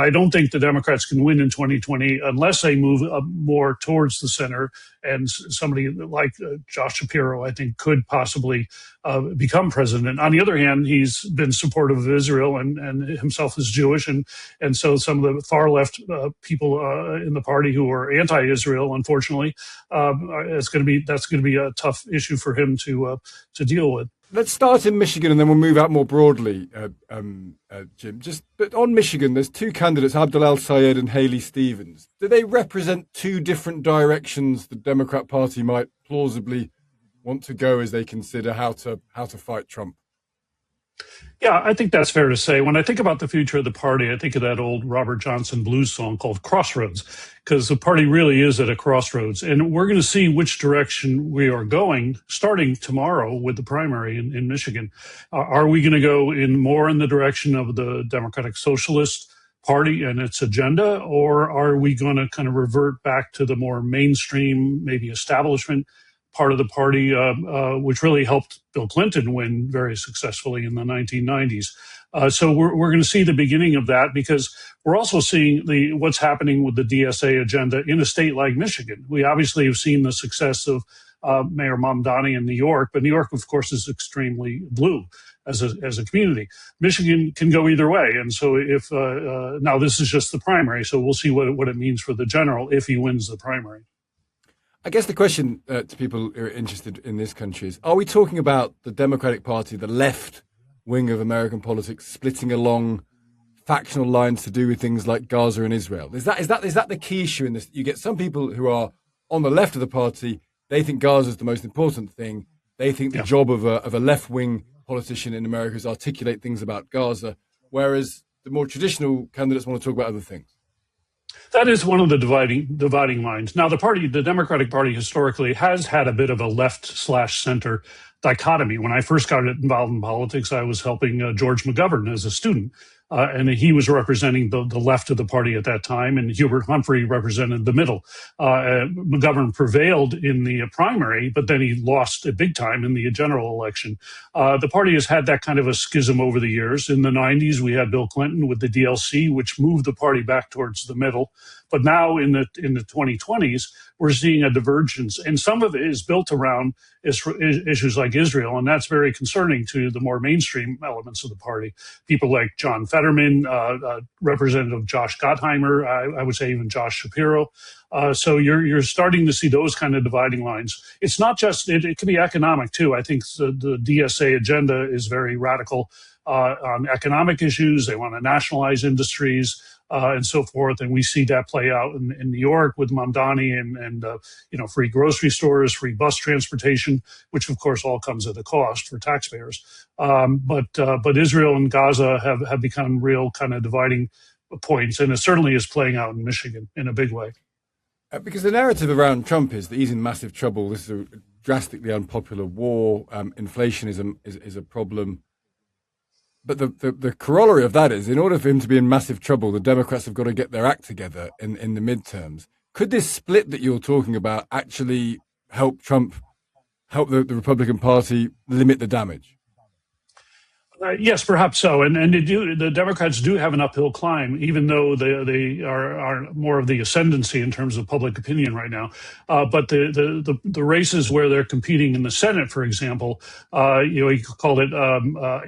I don't think the Democrats can win in 2020 unless they move more towards the center. And somebody like Josh Shapiro, I think, could possibly become president. On the other hand, he's been supportive of Israel and himself is Jewish. And so some of the far left people in the party who are anti-Israel, unfortunately, that's going to be a tough issue for him to deal with. Let's start in Michigan and then we'll move out more broadly, Jim. But on Michigan, there's two candidates, Abdel El-Sayed and Haley Stevens. Do they represent two different directions the Democrat Party might plausibly want to go as they consider how to fight Trump? Yeah, I think that's fair to say. When I think about the future of the party, I think of that old Robert Johnson blues song called Crossroads, because the party really is at a crossroads. And we're going to see which direction we are going starting tomorrow with the primary in Michigan. Are we going to go more in the direction of the Democratic Socialist Party and its agenda, or are we going to kind of revert back to the more mainstream, maybe establishment part of the party, which really helped Bill Clinton win very successfully in the 1990s. So we're going to see the beginning of that, because we're also seeing what's happening with the DSA agenda in a state like Michigan. We obviously have seen the success of Mayor Mamdani in New York, but New York, of course, is extremely blue as a community. Michigan can go either way. And so if now this is just the primary, so we'll see what it means for the general if he wins the primary. I guess the question to people who are interested in this country is, are we talking about the Democratic Party, the left wing of American politics, splitting along factional lines to do with things like Gaza and Israel? Is that the key issue in this? You get some people who are on the left of the party, they think Gaza is the most important thing. They think the job of a left-wing politician in America is articulate things about Gaza, whereas the more traditional candidates want to talk about other things. That is one of the dividing lines. Now, the Democratic Party historically has had a bit of a left/center dichotomy. When I first got involved in politics, I was helping George McGovern as a student. And he was representing the left of the party at that time, and Hubert Humphrey represented the middle. McGovern prevailed in the primary, but then he lost big time in the general election. The party has had that kind of a schism over the years. In the 90s, we had Bill Clinton with the DLC, which moved the party back towards the middle. But now in the 2020s, we're seeing a divergence, and some of it is built around issues like Israel, and that's very concerning to the more mainstream elements of the party. People like John Fetterman, Representative Josh Gottheimer, I would say even Josh Shapiro. So you're starting to see those kind of dividing lines. It's not just, it can be economic too. I think the DSA agenda is very radical on economic issues. They want to nationalize industries. And so forth, and we see that play out in New York with Mamdani and free grocery stores, free bus transportation, which of course all comes at a cost for taxpayers. But Israel and Gaza have become real kind of dividing points, and it certainly is playing out in Michigan in a big way. Because the narrative around Trump is that he's in massive trouble. This is a drastically unpopular war. Inflation is a problem. But the corollary of that is, in order for him to be in massive trouble, the Democrats have got to get their act together in the midterms. Could this split that you're talking about actually help the Republican Party limit the damage? Yes, perhaps so. And the Democrats do have an uphill climb, even though they are more of the ascendancy in terms of public opinion right now. But the races where they're competing in the Senate, for example, you could call it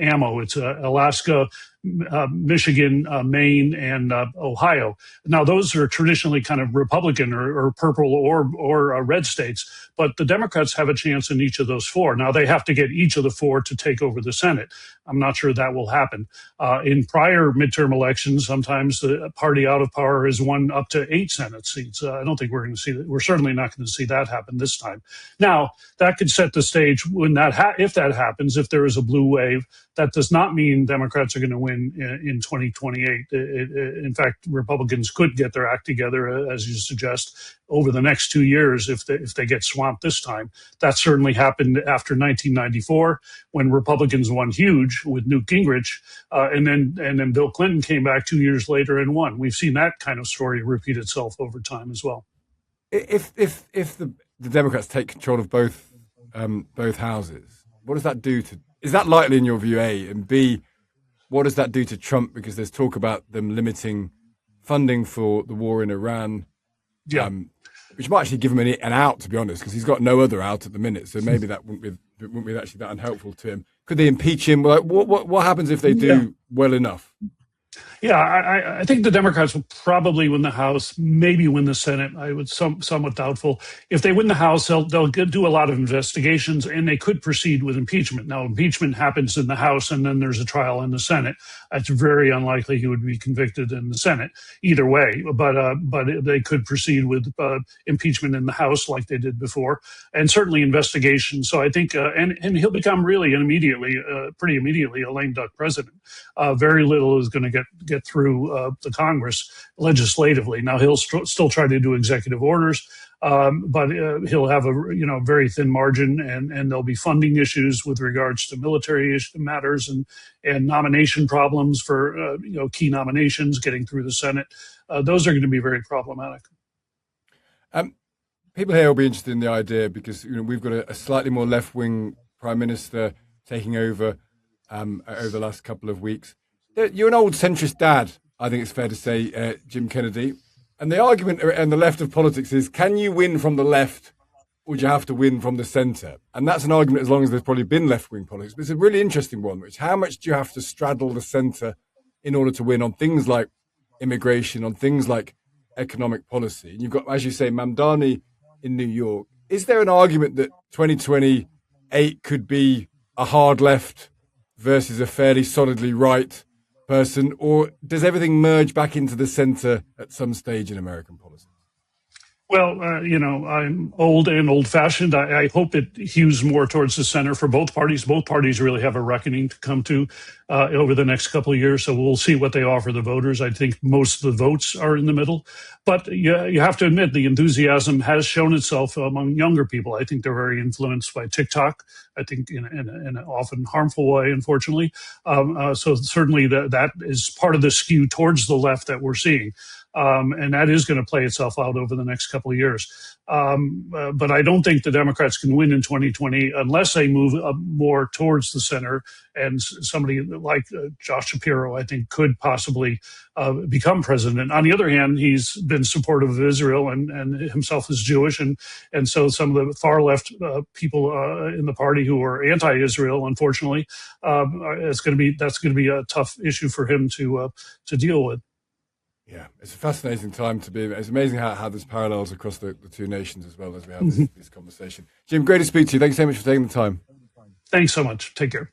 ammo. It's Alaska, Michigan, Maine, and Ohio. Now, those are traditionally kind of Republican or purple or red states, but the Democrats have a chance in each of those four. Now, they have to get each of the four to take over the Senate. I'm not sure that will happen. In prior midterm elections, sometimes the party out of power has won up to 8 Senate seats. I don't think we're going to see that. We're certainly not going to see that happen this time. Now, that could set the stage when if that happens, if there is a blue wave. That does not mean Democrats are going to win in 2028. In fact, Republicans could get their act together, as you suggest, over the next 2 years if they get swamped this time. That certainly happened after 1994 when Republicans won huge with Newt Gingrich, and then Bill Clinton came back 2 years later and won. We've seen that kind of story repeat itself over time as well. If the Democrats take control of both houses, what does that do to? Is that likely in your view, A? And B, what does that do to Trump? Because there's talk about them limiting funding for the war in Iran, Yeah. which might actually give him an out, to be honest, because he's got no other out at the minute. So maybe that wouldn't be actually that unhelpful to him. Could they impeach him? Like, what happens if they do well enough? Yeah, I think the Democrats will probably win the House, maybe win the Senate. I would somewhat doubtful. If they win the House, they'll do a lot of investigations, and they could proceed with impeachment. Now, impeachment happens in the House, and then there's a trial in the Senate. It's very unlikely he would be convicted in the Senate either way. But they could proceed with impeachment in the House like they did before, and certainly investigation. So I think, and he'll become really pretty immediately, a lame duck president. Very little is going to get through the Congress legislatively. Now he'll still try to do executive orders, but he'll have a very thin margin, and there'll be funding issues with regards to military matters and nomination problems for key nominations getting through the Senate. Those are going to be very problematic. People here will be interested in the idea because we've got a slightly more left-wing prime minister taking over the last couple of weeks. You're an old centrist dad, I think it's fair to say, Jim Kennedy. And the argument on the left of politics is, can you win from the left or do you have to win from the centre? And that's an argument as long as there's probably been left-wing politics. But it's a really interesting one, which how much do you have to straddle the centre in order to win on things like immigration, on things like economic policy? And you've got, as you say, Mamdani in New York. Is there an argument that 2028 could be a hard left versus a fairly solidly right person, or does everything merge back into the center at some stage in American politics? Well, I'm old and old-fashioned. I hope it hews more towards the center for both parties. Both parties really have a reckoning to come to over the next couple of years. So we'll see what they offer the voters. I think most of the votes are in the middle. But you have to admit the enthusiasm has shown itself among younger people. I think they're very influenced by TikTok, I think in an often harmful way, unfortunately. So certainly that is part of the skew towards the left that we're seeing. And that is going to play itself out over the next couple of years. But I don't think the Democrats can win in 2020 unless they move more towards the center. And somebody like Josh Shapiro, I think, could possibly become president. On the other hand, he's been supportive of Israel and himself is Jewish. And so some of the far left people in the party who are anti-Israel, unfortunately, that's going to be a tough issue for him to deal with. Yeah, it's a fascinating time to be. It's amazing how there's parallels across the two nations as well as we have this conversation. Jim, great to speak to you. Thanks so much for taking the time. Thanks so much. Take care.